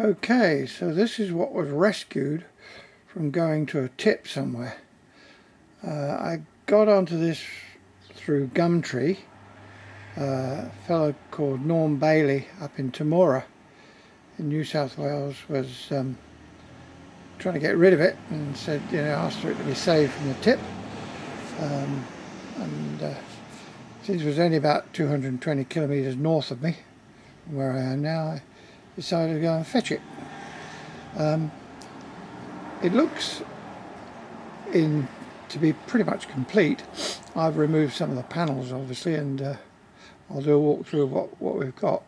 Okay, so this is what was rescued from going to a tip somewhere. I got onto this through Gumtree. A fellow called Norm Bailey up in Temora in New South Wales was trying to get rid of it and said, asked for it to be saved from the tip. Since it was only about 220 kilometres north of me, from where I am now, I decided to go and fetch it. It looks to be pretty much complete. I've removed some of the panels obviously, and I'll do a walk through of what we've got.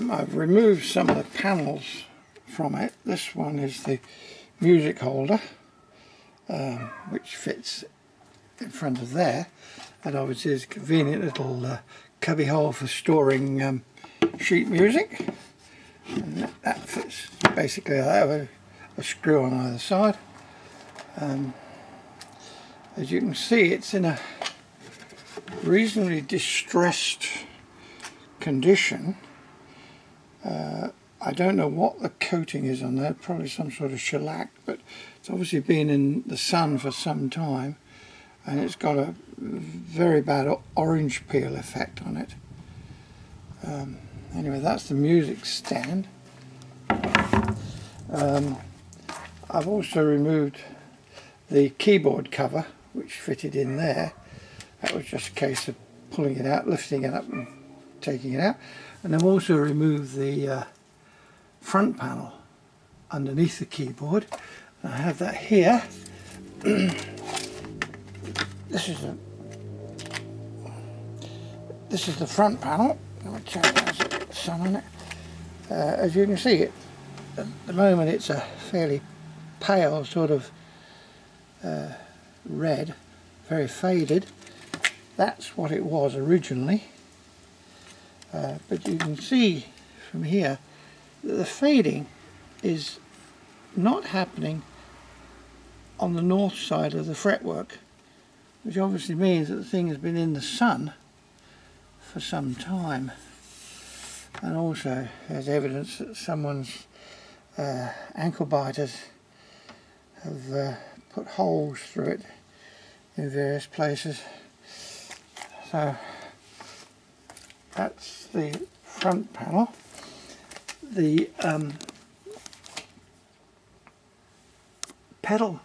I've removed some of the panels from it. This one is the music holder, which fits in front of there. That obviously is a convenient little cubby hole for storing sheet music. And that fits basically. I have a screw on either side. As you can see, it's in a reasonably distressed condition. I don't know what the coating is on there, probably some sort of shellac, but it's obviously been in the sun for some time, and it's got a very bad orange peel effect on it. Anyway, that's the music stand. I've also removed the keyboard cover, which fitted in there. That was just a case of pulling it out, lifting it up and taking it out. And I've also removed the front panel underneath the keyboard. And I have that here. This is the front panel. Let me check there's the sun on it. As you can see, at the moment it's a fairly pale sort of red, very faded. That's what it was originally. But you can see from here that the fading is not happening on the north side of the fretwork, which obviously means that the thing has been in the sun for some time. And also there's evidence that someone's ankle biters have put holes through it in various places. So that's the front panel. The pedal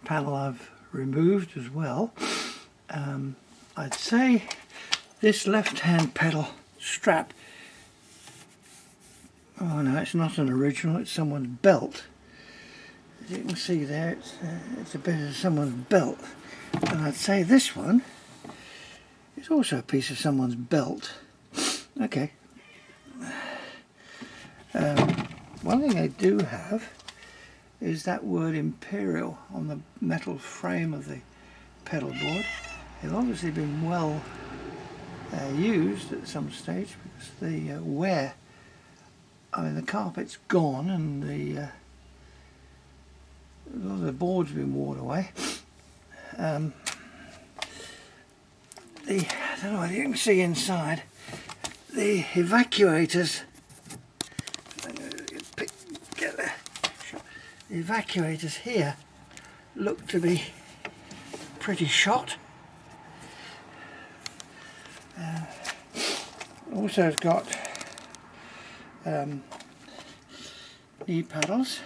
panel I've removed as well. I'd say this left-hand pedal strap, oh no, it's not an original, it's someone's belt. As you can see there, it's a bit of someone's belt. And I'd say this one is also a piece of someone's belt. Okay. One thing they do have is that word Imperial on the metal frame of the pedal board. They've obviously been well used at some stage, because the wear, I mean the carpet's gone and a lot of the board's been worn away. I don't know whether you can see inside, the evacuators, the evacuators here look to be pretty shot. Also it's got knee paddles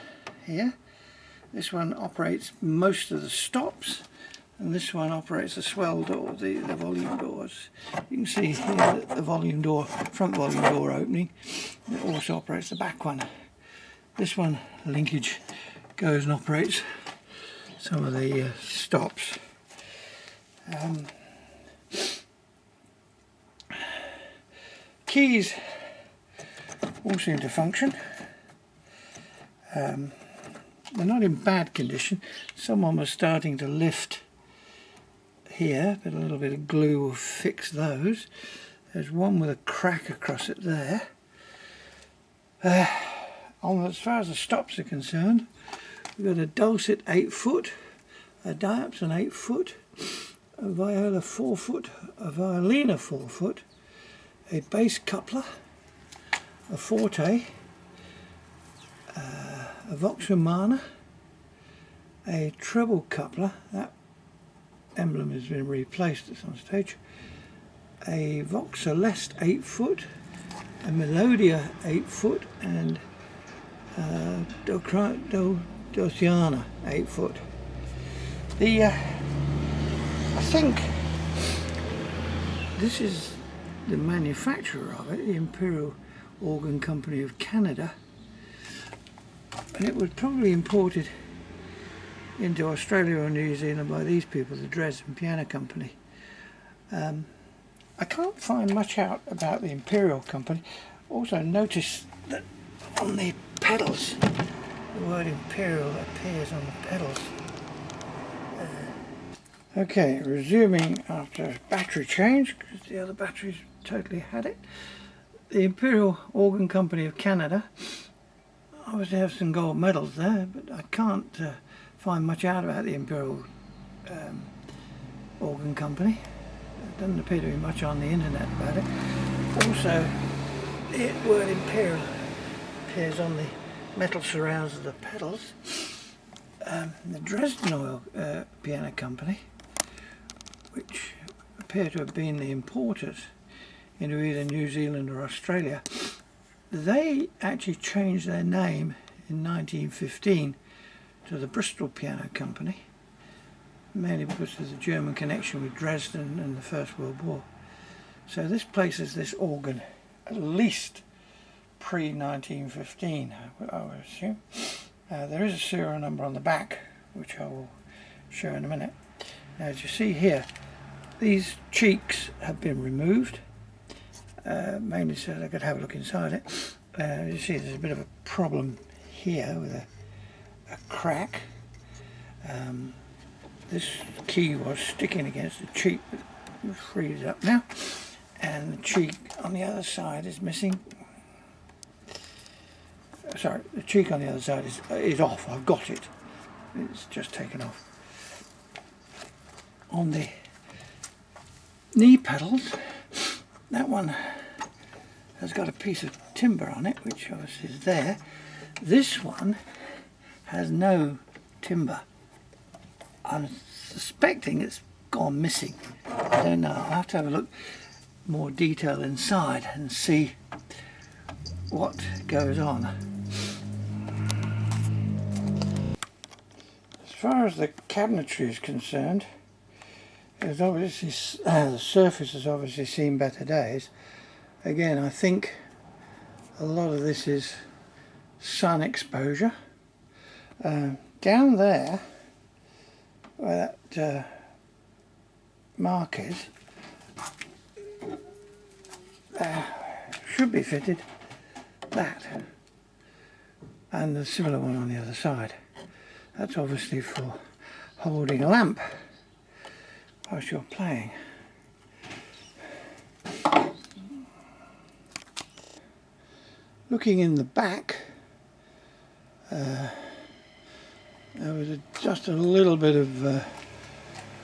here. This one operates most of the stops, and this one operates the swell door, the volume doors. You can see here the volume door, front volume door opening. It also operates the back one. This one, linkage, goes and operates some of the stops. Keys all seem to function. They're not in bad condition. Someone was starting to lift here, but a little bit of glue will fix those. There's one with a crack across it there. As far as the stops are concerned, we've got a dulcet 8-foot, a diapason 8-foot, a viola 4-foot, a violina 4-foot, a bass coupler, a Forte, a Vox-Humana, a treble coupler, that emblem has been replaced at some stage, a Vox Celeste 8 foot, a Melodia 8 foot, and Dociana 8 foot. I think this is the manufacturer of it, the Imperial Organ Company of Canada, and it was probably imported into Australia or New Zealand by these people, the Dresden Piano Company. I can't find much out about the Imperial Company. Also notice that on the pedals, the word Imperial appears on the pedals. Okay, resuming after a battery change, because the other batteries totally had it. The Imperial Organ Company of Canada obviously have some gold medals there, but I can't find much out about the Imperial Organ Company. There doesn't appear to be much on the internet about it. Also, the word Imperial appears on the metal surrounds of the pedals. The Dresden Piano Company, which appear to have been the importers into either New Zealand or Australia, they actually changed their name in 1915 to the Bristol Piano Company, mainly because of the German connection with Dresden and the First World War. So this places this organ at least pre-1915, I would assume. There is a serial number on the back, which I will show in a minute. Now, as you see here, these cheeks have been removed, mainly so that I could have a look inside it. As you see, there's a bit of a problem here with a crack. This key was sticking against the cheek, but we've freed it up now. And the cheek on the other side is missing. Sorry, the cheek on the other side is off. I've got it. It's just taken off. On the knee pedals, that one has got a piece of timber on it, which obviously is there. This one has no timber. I'm suspecting it's gone missing. I don't know. I'll have to have a look more detail inside and see what goes on. As far as the cabinetry is concerned, it's obviously, the surface has obviously seen better days. Again, I think a lot of this is sun exposure. Down there, where that mark is, should be fitted that, and a similar one on the other side. That's obviously for holding a lamp whilst you're playing. Looking in the back, there was just a little bit of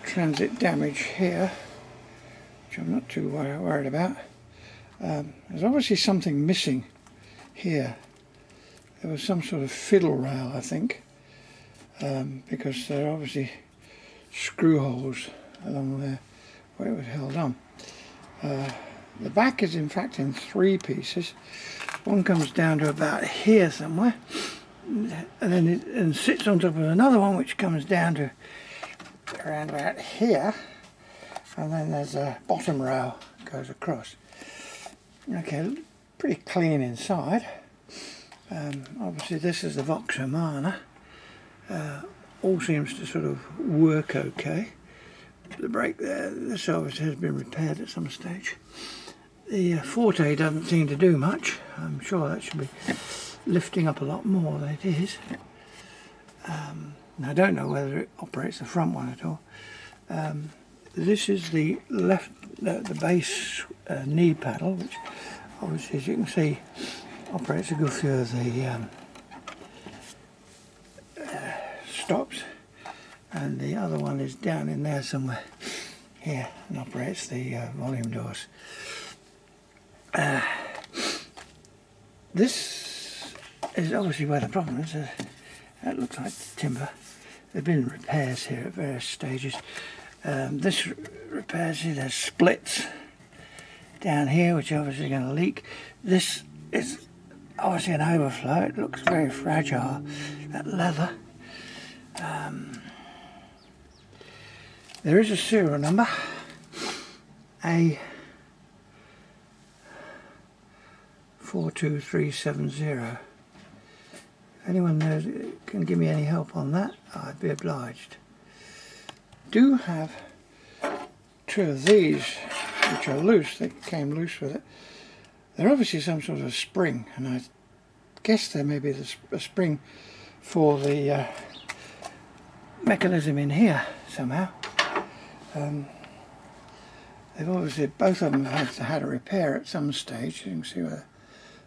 transit damage here, which I'm not too worried about. There's obviously something missing here. There was some sort of fiddle rail, I think, because there are obviously screw holes along there where it was held on. The back is in fact in three pieces. One comes down to about here somewhere, and then it sits on top of another one which comes down to around about here, and then there's a bottom rail that goes across. Okay, pretty clean inside. Obviously this is the Vox-Humana. All seems to sort of work okay. The brake there, this obviously has been repaired at some stage. The Forte doesn't seem to do much. I'm sure that should be lifting up a lot more than it is. And I don't know whether it operates the front one at all. This is the the bass knee pedal, which obviously, as you can see, operates a good few of the stops, and the other one is down in there somewhere here and operates the volume doors. This is obviously where the problem is. That looks like timber. There have been repairs here at various stages. This repairs here, there's splits down here which are obviously going to leak. This is obviously an overflow. It looks very fragile, that leather. There is a serial number, A42370. If anyone knows, can give me any help on that, I'd be obliged. Do have two of these which are loose. They came loose with it. They're obviously some sort of spring, and I guess there may be a spring for the mechanism in here somehow. They've obviously, both of them have had a repair at some stage. You can see where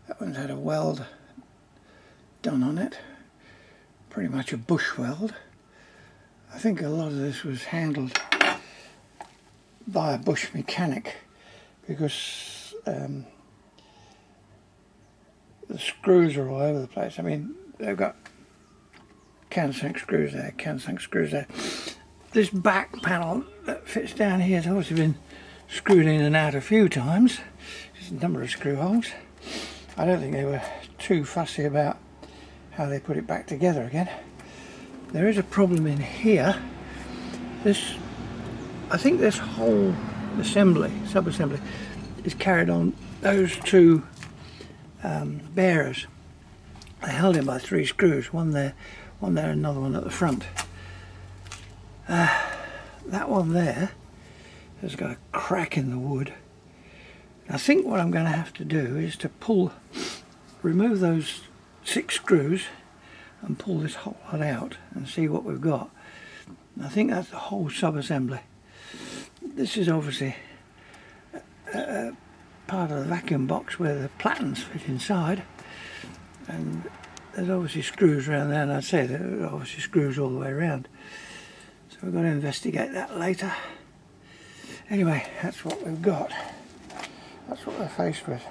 that one's had a weld done on it, pretty much a bush weld. I think a lot of this was handled by a bush mechanic, because the screws are all over the place. I mean, they've got countersunk screws there, countersunk screws there. This back panel that fits down here has obviously been screwed in and out a few times. There's a number of screw holes. I don't think they were too fussy about how they put it back together again. There is a problem in here. I think this whole assembly, sub-assembly, is carried on those two bearers. They're held in by 3 screws, one there, another one at the front. That one there has got a crack in the wood. I think what I'm going to have to do is to remove those 6 screws and pull this whole lot out and see what we've got. I think that's the whole sub-assembly. This is obviously part of the vacuum box where the platens fit inside, and there's obviously screws around there, and I'd say there are obviously screws all the way around. So we've got to investigate that later. Anyway, that's what we've got. That's what we're faced with.